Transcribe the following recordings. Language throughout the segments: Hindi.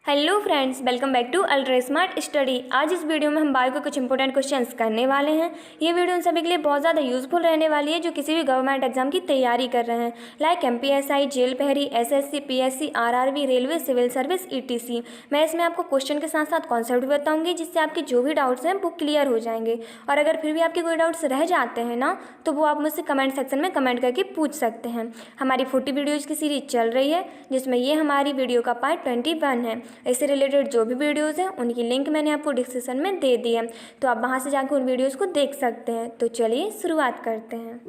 Hello friends, welcome back to ultra smart study. आज इस वीडियो में हम बायो के कुछ इंपॉर्टेंट क्वेश्चंस करने वाले हैं। ये वीडियो उन सभी के लिए बहुत ज़्यादा यूजफुल रहने वाली है जो किसी भी गवर्नमेंट एग्जाम की तैयारी कर रहे हैं, लाइक एमपीएसआई, जेल पहरी, SSC, PSC, RRB, railway, civil service, etc. मैं इसमें आपको क्वेश्चन के साथ साथ कॉन्सेप्ट भी बताऊँगी जिससे आपके जो भी डाउट्स हैं वो क्लियर हो जाएंगे। और अगर फिर भी आपके कोई डाउट्स रह जाते हैं ना, तो वो आप मुझसे कमेंट सेक्शन में कमेंट करके पूछ सकते हैं। हमारी 40 वीडियोज़ की सीरीज चल रही है जिसमें ये हमारी वीडियो का पार्ट 21 है। इससे रिलेटेड जो भी वीडियोज़ हैं उनकी लिंक मैंने आपको डिस्क्रिप्शन में दे दी है, तो आप वहाँ से जाकर उन वीडियोज़ को देख सकते हैं। तो चलिए शुरुआत करते हैं।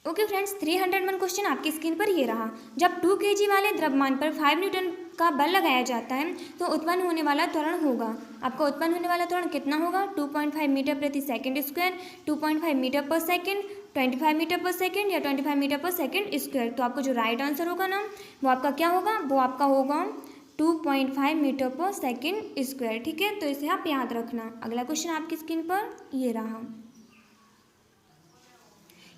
ओके फ्रेंड्स, 301 क्वेश्चन आपकी स्क्रीन पर ये रहा। जब 2 kg वाले द्रव्यमान पर 5 न्यूटन का बल लगाया जाता है तो उत्पन्न होने वाला त्वरण होगा। आपका उत्पन्न होने वाला त्वरण कितना होगा? 2.5 मीटर प्रति सेकंड स्क्वायर, 2.5 मीटर पर सेकंड, 25 मीटर पर सेकंड या 25 मीटर पर सेकंड स्क्वायर। तो आपका जो राइट आंसर होगा ना, वो आपका क्या होगा? वो आपका होगा 2.5 मीटर पर सेकंड स्क्वायर। ठीक है, तो इसे आप याद रखना। अगला क्वेश्चन आपकी स्क्रीन पर ये रहा।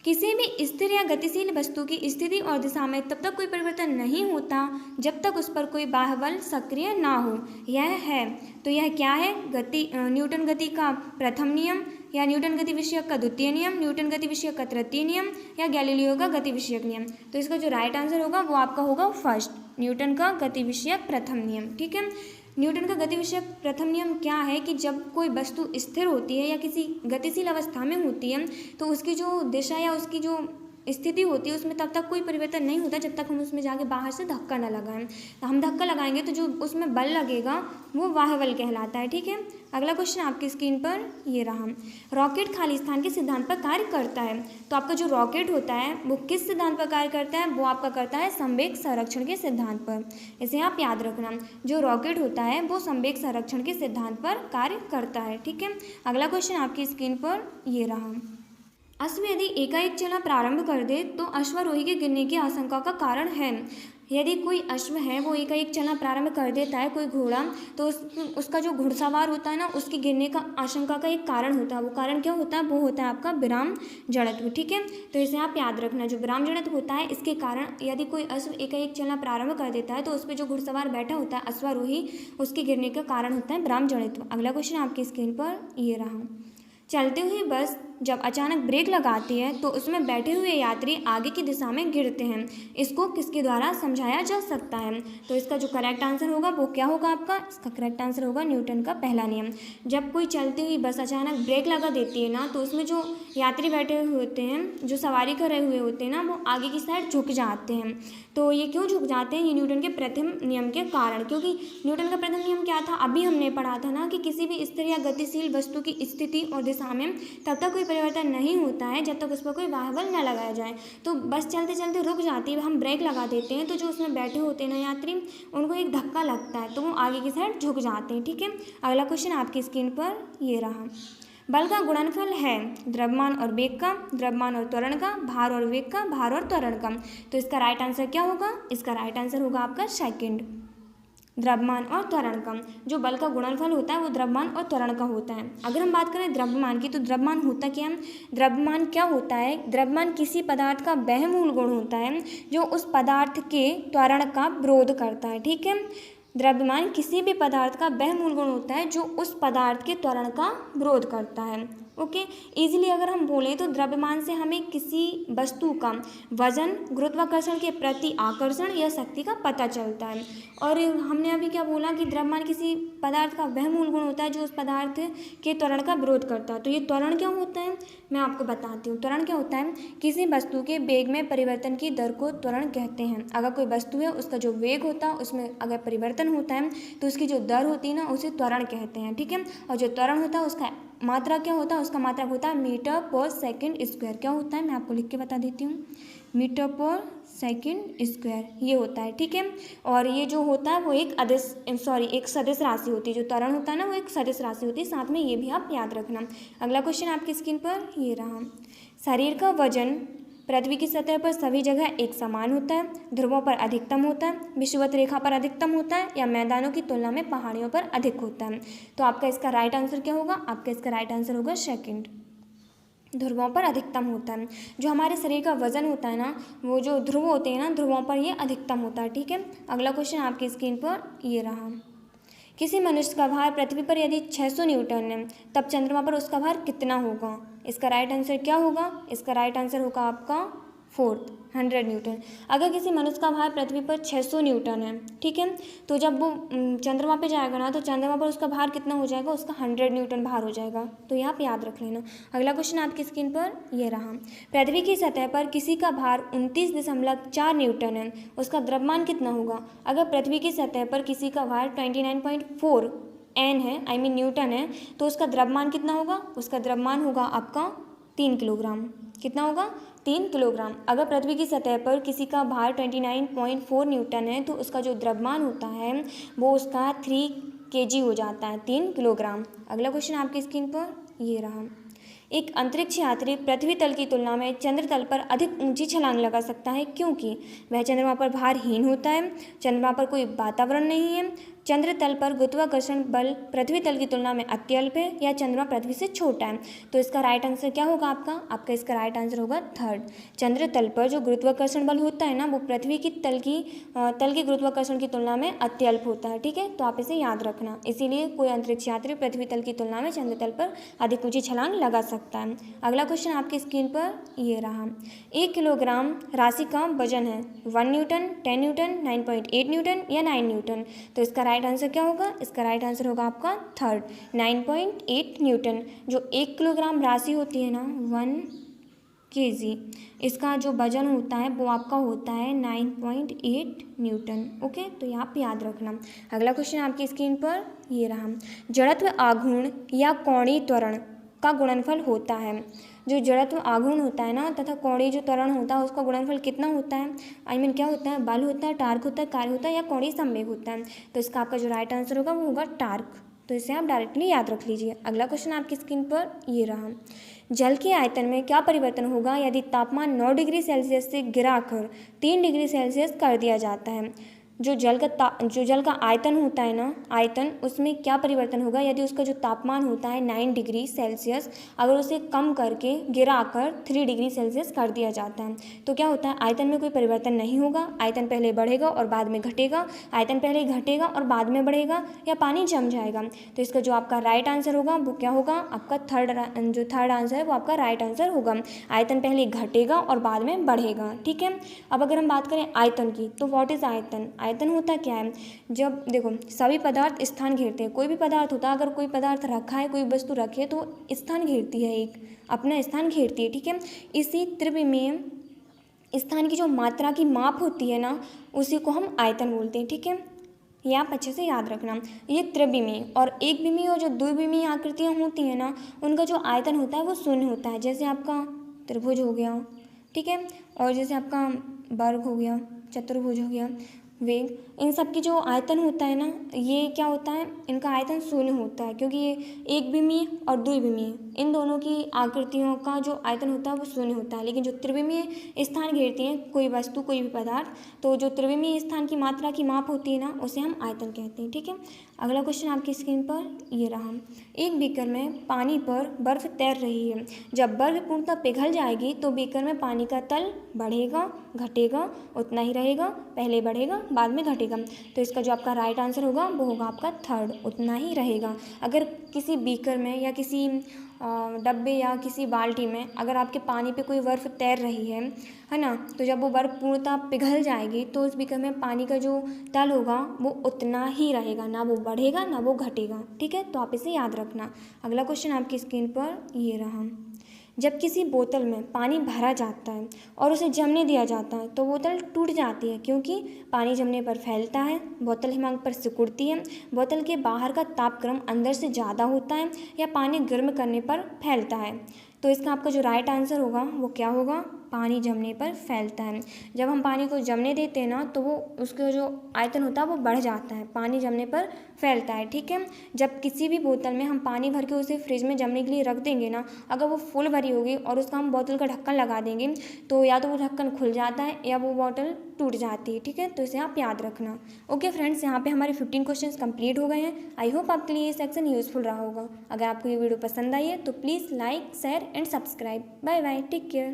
किसी भी स्थिर या गतिशील वस्तु की स्थिति और दिशा में तब तक कोई परिवर्तन नहीं होता जब तक उस पर कोई बाह्य बल सक्रिय ना हो। यह है, तो यह क्या है? न्यूटन गति का प्रथम नियम, या न्यूटन गति विषयक का द्वितीय नियम, न्यूटन गति विषयक का तृतीय नियम, या गैलीलियो का गति विषयक नियम। तो इसका जो राइट आंसर होगा वो आपका होगा फर्स्ट, न्यूटन का गति विषयक प्रथम नियम। ठीक है, न्यूटन का गति विषयक प्रथम नियम क्या है कि जब कोई वस्तु स्थिर होती है या किसी गतिशील अवस्था में होती है तो उसकी जो दिशा या उसकी जो स्थिति होती है उसमें तब तक कोई परिवर्तन नहीं होता जब तक हम उसमें जाके बाहर से धक्का न लगाएं। हम धक्का लगाएंगे तो जो उसमें बल लगेगा वो बाह्य बल कहलाता है। ठीक है, अगला क्वेश्चन आपकी स्क्रीन पर ये रहा। रॉकेट खाली स्थान के सिद्धांत पर कार्य करता है। तो आपका जो रॉकेट होता है वो किस सिद्धांत पर कार्य करता है? वो आपका करता है संवेग संरक्षण के सिद्धांत पर। इसे आप याद रखना, जो रॉकेट होता है वो संवेग संरक्षण के सिद्धांत पर कार्य करता है। ठीक है, अगला क्वेश्चन आपकी स्क्रीन पर ये रहा। अश्व यदि एकाएक चलना प्रारंभ कर दे तो अश्वारोही के गिरने की आशंका का कारण है। यदि कोई अश्व है वो एकाएक चलना प्रारंभ कर देता है, कोई घोड़ा, तो उसका जो घुड़सवार होता है ना, उसके गिरने का आशंका का एक कारण होता है। वो कारण क्या होता है? वो होता है आपका विराम जड़त्व। ठीक है, तो इसे आप याद रखना। जो विराम जड़त्व होता है इसके कारण यदि कोई अश्व एकाएक चलना प्रारंभ कर देता है तो उस पर जो घुड़सवार बैठा होता है अश्वारोही, उसके गिरने का कारण होता है विराम जड़त्व। अगला क्वेश्चन आपकी स्क्रीन पर ये रहा। चलती हुई बस जब अचानक ब्रेक लगाती है तो उसमें बैठे हुए यात्री आगे की दिशा में गिरते हैं। इसको किसके द्वारा समझाया जा सकता है? तो इसका जो करेक्ट आंसर होगा वो क्या होगा आपका? इसका करेक्ट आंसर होगा न्यूटन का पहला नियम। जब कोई चलती हुई बस अचानक ब्रेक लगा देती है ना, तो उसमें जो यात्री बैठे हुए होते हैं, जो सवारी कर रहे हुए होते हैं ना, वो आगे की साइड झुक जाते हैं। तो ये क्यों झुक जाते हैं? ये न्यूटन के प्रथम नियम के कारण। क्योंकि न्यूटन का प्रथम नियम क्या था? अभी हमने पढ़ा था ना कि किसी भी स्थिर या गतिशील वस्तु की स्थिति और दिशा में तब तक कोई परिवर्तन नहीं होता है जब तक उस पर कोई बाह्य बल न लगाया जाए। तो बस चलते चलते रुक जाती है, हम ब्रेक लगा देते हैं, तो जो उसमें बैठे होते हैं ना यात्री, उनको एक धक्का लगता है तो वो आगे की साइड झुक जाते हैं। ठीक है, अगला क्वेश्चन आपकी स्क्रीन पर ये रहा। बल का गुणनफल है द्रव्यमान और वेग का, द्रव्यमान और त्वरण का, भार और वेग का, भार और त्वरण का। तो इसका राइट आंसर क्या होगा? इसका राइट आंसर होगा आपका सेकंड, द्रव्यमान और त्वरण का। जो बल का गुणनफल होता है वो द्रव्यमान और त्वरण का होता है। अगर हम बात करें द्रव्यमान की, तो द्रव्यमान होता क्या है? द्रव्यमान क्या होता है? द्रव्यमान किसी पदार्थ का वह मूल गुण होता है जो उस पदार्थ के त्वरण का विरोध करता है। ठीक है, द्रव्यमान किसी भी पदार्थ का वह मूल गुण होता है जो उस पदार्थ के त्वरण का विरोध करता है। ओके, इजीली अगर हम बोलें तो द्रव्यमान से हमें किसी वस्तु का वजन, गुरुत्वाकर्षण के प्रति आकर्षण या शक्ति का पता चलता है। और हमने अभी क्या बोला कि द्रव्यमान किसी पदार्थ का वह मूल गुण होता है जो उस पदार्थ के त्वरण का विरोध करता है। तो ये त्वरण क्या होता है मैं आपको बताती हूँ। त्वरण क्या होता है? किसी वस्तु के वेग में परिवर्तन की दर को त्वरण कहते हैं। अगर कोई वस्तु है उसका जो वेग होता है उसमें अगर परिवर्तन होता है तो उसकी जो दर होती है ना, उसे त्वरण कहते हैं। ठीक है, और जो त्वरण होता है उसका मात्रा क्या होता है? उसका मात्रा होता है मीटर पर सेकंड स्क्वायर। क्या होता है मैं आपको लिख के बता देती हूँ, मीटर पर सेकंड स्क्वायर ये होता है। ठीक है, और ये जो होता है वो एक सदिश राशि होती है। जो त्वरण होता है ना वो एक सदिश राशि होती है, साथ में ये भी आप याद रखना। अगला क्वेश्चन आपकी स्क्रीन पर ये रहा। शरीर का वजन पृथ्वी की सतह पर सभी जगह एक समान होता है, ध्रुवों पर अधिकतम होता है, विषुवत रेखा पर अधिकतम होता है, या मैदानों की तुलना में पहाड़ियों पर अधिक होता है। तो आपका इसका राइट आंसर क्या होगा? आपका इसका राइट आंसर होगा सेकंड, ध्रुवों पर अधिकतम होता है। जो हमारे शरीर का वजन होता है ना, वो जो ध्रुव होते हैं ना, ध्रुवों पर ये अधिकतम होता है। ठीक है, अगला क्वेश्चन आपकी स्क्रीन पर ये रहा। किसी मनुष्य का भार पृथ्वी पर यदि 600 न्यूटन है, तब चंद्रमा पर उसका भार कितना होगा? इसका राइट आंसर क्या होगा? इसका राइट आंसर होगा आपका फोर्थ, 100 न्यूटन। अगर किसी मनुष्य का भार पृथ्वी पर 600 न्यूटन है, ठीक है, तो जब वो चंद्रमा पे जाएगा ना, तो चंद्रमा पर उसका भार कितना हो जाएगा? उसका 100 न्यूटन भार हो जाएगा। तो यहाँ पे याद रख लेना। अगला क्वेश्चन आपकी स्क्रीन पर ये रहा। पृथ्वी की सतह पर किसी का भार 29.4 न्यूटन है, उसका द्रव्यमान कितना होगा? अगर पृथ्वी की सतह पर किसी का भार 29.4 N है, आई मीन न्यूटन है, तो उसका द्रव्यमान कितना होगा? उसका द्रव्यमान होगा आपका 3 किलोग्राम। कितना होगा? 3 किलोग्राम। अगर पृथ्वी की सतह पर किसी का भार 29.4 न्यूटन है, तो उसका जो द्रव्यमान होता है वो उसका 3 kg हो जाता है, 3 किलोग्राम। अगला क्वेश्चन आपकी स्क्रीन पर ये रहा। एक अंतरिक्ष यात्री पृथ्वी तल की तुलना में चंद्र तल पर अधिक ऊंची छलांग लगा सकता है, क्योंकि वह चंद्रमा पर भारहीन होता है, चंद्रमा पर कोई वातावरण नहीं है, चंद्र तल पर गुरुत्वाकर्षण बल पृथ्वी तल की तुलना में अत्यल्प है, या चंद्रमा पृथ्वी से छोटा है। तो इसका राइट आंसर क्या होगा आपका? आपका इसका राइट आंसर होगा थर्ड। चंद्र तल पर जो गुरुत्वाकर्षण बल होता है ना, वो पृथ्वी की तल की गुरुत्वाकर्षण की तुलना में अत्यल्प होता है। ठीक है, तो आप इसे याद रखना। इसीलिए कोई अंतरिक्ष यात्री पृथ्वी तल की तुलना में चंद्र तल पर अधिक ऊंची छलांग लगा सकता है। अगला क्वेश्चन आपकी स्क्रीन पर ये रहा। 1 किलोग्राम राशि का वजन है 1 न्यूटन, 10 न्यूटन, 9.8 न्यूटन या 9 न्यूटन। तो इसका राइट आंसर क्या होगा? इसका राइट आंसर होगा आपका थर्ड, 9.8 न्यूटन। जो 1 किलोग्राम राशि होती है ना, 1 kg, इसका जो वजन होता है वो आपका होता है 9.8 न्यूटन। ओके, तो यहाँ पे याद रखना। अगला क्वेश्चन आपकी स्क्रीन पर ये रहा। जड़त्व आघूर्ण या कोणीय त्वरण का गुणनफल होता है। जो जड़त्व आघूर्ण होता है ना, तथा कोणीय जो त्वरण होता है, उसका गुणनफल कितना होता है? आई मीन क्या होता है? बल होता है, टार्क होता है, कार्य होता है, या कोणीय संवेग होता है। तो इसका आपका जो राइट आंसर होगा वो होगा टार्क। तो इसे आप डायरेक्टली याद रख लीजिए। अगला क्वेश्चन आपकी स्क्रीन पर ये रहा। जल के आयतन में क्या परिवर्तन होगा यदि तापमान 9 डिग्री सेल्सियस से गिराकर 3 डिग्री सेल्सियस कर दिया जाता है? जो जल का आयतन होता है ना, आयतन, उसमें क्या परिवर्तन होगा यदि उसका जो तापमान होता है 9 डिग्री सेल्सियस, अगर उसे कम करके गिराकर 3 डिग्री सेल्सियस कर दिया जाता है? तो क्या होता है? आयतन में कोई परिवर्तन नहीं होगा। आयतन पहले बढ़ेगा और बाद में घटेगा, आयतन पहले घटेगा और बाद में बढ़ेगा, या पानी जम जाएगा। तो इसका जो आपका राइट आंसर होगा वो क्या होगा? आपका थर्ड आंसर है वो आपका राइट आंसर होगा। आयतन पहले घटेगा और बाद में बढ़ेगा। ठीक है, अब अगर हम बात करें आयतन की, तो व्हाट इज आयतन? आयतन होता क्या है? जब देखो सभी पदार्थ स्थान घेरते हैं, कोई भी पदार्थ होता है, अगर कोई पदार्थ रखा है, कोई वस्तु रखी है, तो स्थान घेरती है, एक अपना स्थान घेरती है। ठीक है, इसी त्रिविमीय स्थान की जो मात्रा की माप होती है ना, उसी को हम आयतन बोलते हैं। ठीक है, ये आप अच्छे से याद रखना। ये त्रिविमीय और एक विमीय और जो द्विविमीय आकृतियाँ होती हैं ना, उनका जो आयतन होता है वो शून्य होता है। जैसे आपका त्रिभुज हो गया, ठीक है, और जैसे आपका वर्ग हो गया, चतुर्भुज हो गया, वेग, इन सब की जो आयतन होता है ना, ये क्या होता है? इनका आयतन शून्य होता है, क्योंकि ये एक विमीय और द्विविमीय, इन दोनों की आकृतियों का जो आयतन होता है वो शून्य होता है। लेकिन जो त्रिविमीय स्थान घेरती हैं, कोई वस्तु, कोई भी पदार्थ, तो जो त्रिविमीय स्थान की मात्रा की माप होती है ना, उसे हम आयतन कहते हैं। ठीक है, अगला क्वेश्चन आपकी स्क्रीन पर ये रहा। एक बीकर में पानी पर बर्फ तैर रही है। जब बर्फ पूर्णतः पिघल जाएगी तो बीकर में पानी का तल बढ़ेगा, घटेगा, उतना ही रहेगा, पहले बढ़ेगा बाद में घटेगा। तो इसका जो आपका राइट आंसर होगा वो होगा आपका थर्ड, उतना ही रहेगा। अगर किसी बीकर में या किसी डब्बे या किसी बाल्टी में अगर आपके पानी पे कोई बर्फ़ तैर रही है ना, तो जब वो बर्फ़ पूर्णतः पिघल जाएगी तो उस बीकर में पानी का जो तल होगा वो उतना ही रहेगा, ना वो बढ़ेगा ना वो घटेगा। ठीक है, तो आप इसे याद रखना। अगला क्वेश्चन आपकी स्क्रीन पर ये रहा। जब किसी बोतल में पानी भरा जाता है और उसे जमने दिया जाता है तो बोतल टूट जाती है, क्योंकि पानी जमने पर फैलता है, बोतल हिमांक पर सिकुड़ती है, बोतल के बाहर का तापक्रम अंदर से ज़्यादा होता है, या पानी गर्म करने पर फैलता है। तो इसका आपका जो राइट आंसर होगा वो क्या होगा? पानी जमने पर फैलता है। जब हम पानी को जमने देते हैं ना तो वो उसका जो आयतन होता है वो बढ़ जाता है, पानी जमने पर फैलता है। ठीक है, जब किसी भी बोतल में हम पानी भर के उसे फ्रिज में जमने के लिए रख देंगे ना, अगर वो फुल भरी होगी और उसका हम बोतल का ढक्कन लगा देंगे तो या तो वो ढक्कन खुल जाता है या वो बोतल टूट जाती है। ठीक है, तो इसे आप याद रखना। ओके फ्रेंड्स, यहाँ पे हमारे 15 क्वेश्चंस कंप्लीट हो गए हैं। आई होप आपके लिए ये सेक्शन यूजफुल रहा होगा। अगर आपको ये वीडियो पसंद आई है तो please like, share and subscribe. Bye bye, take care.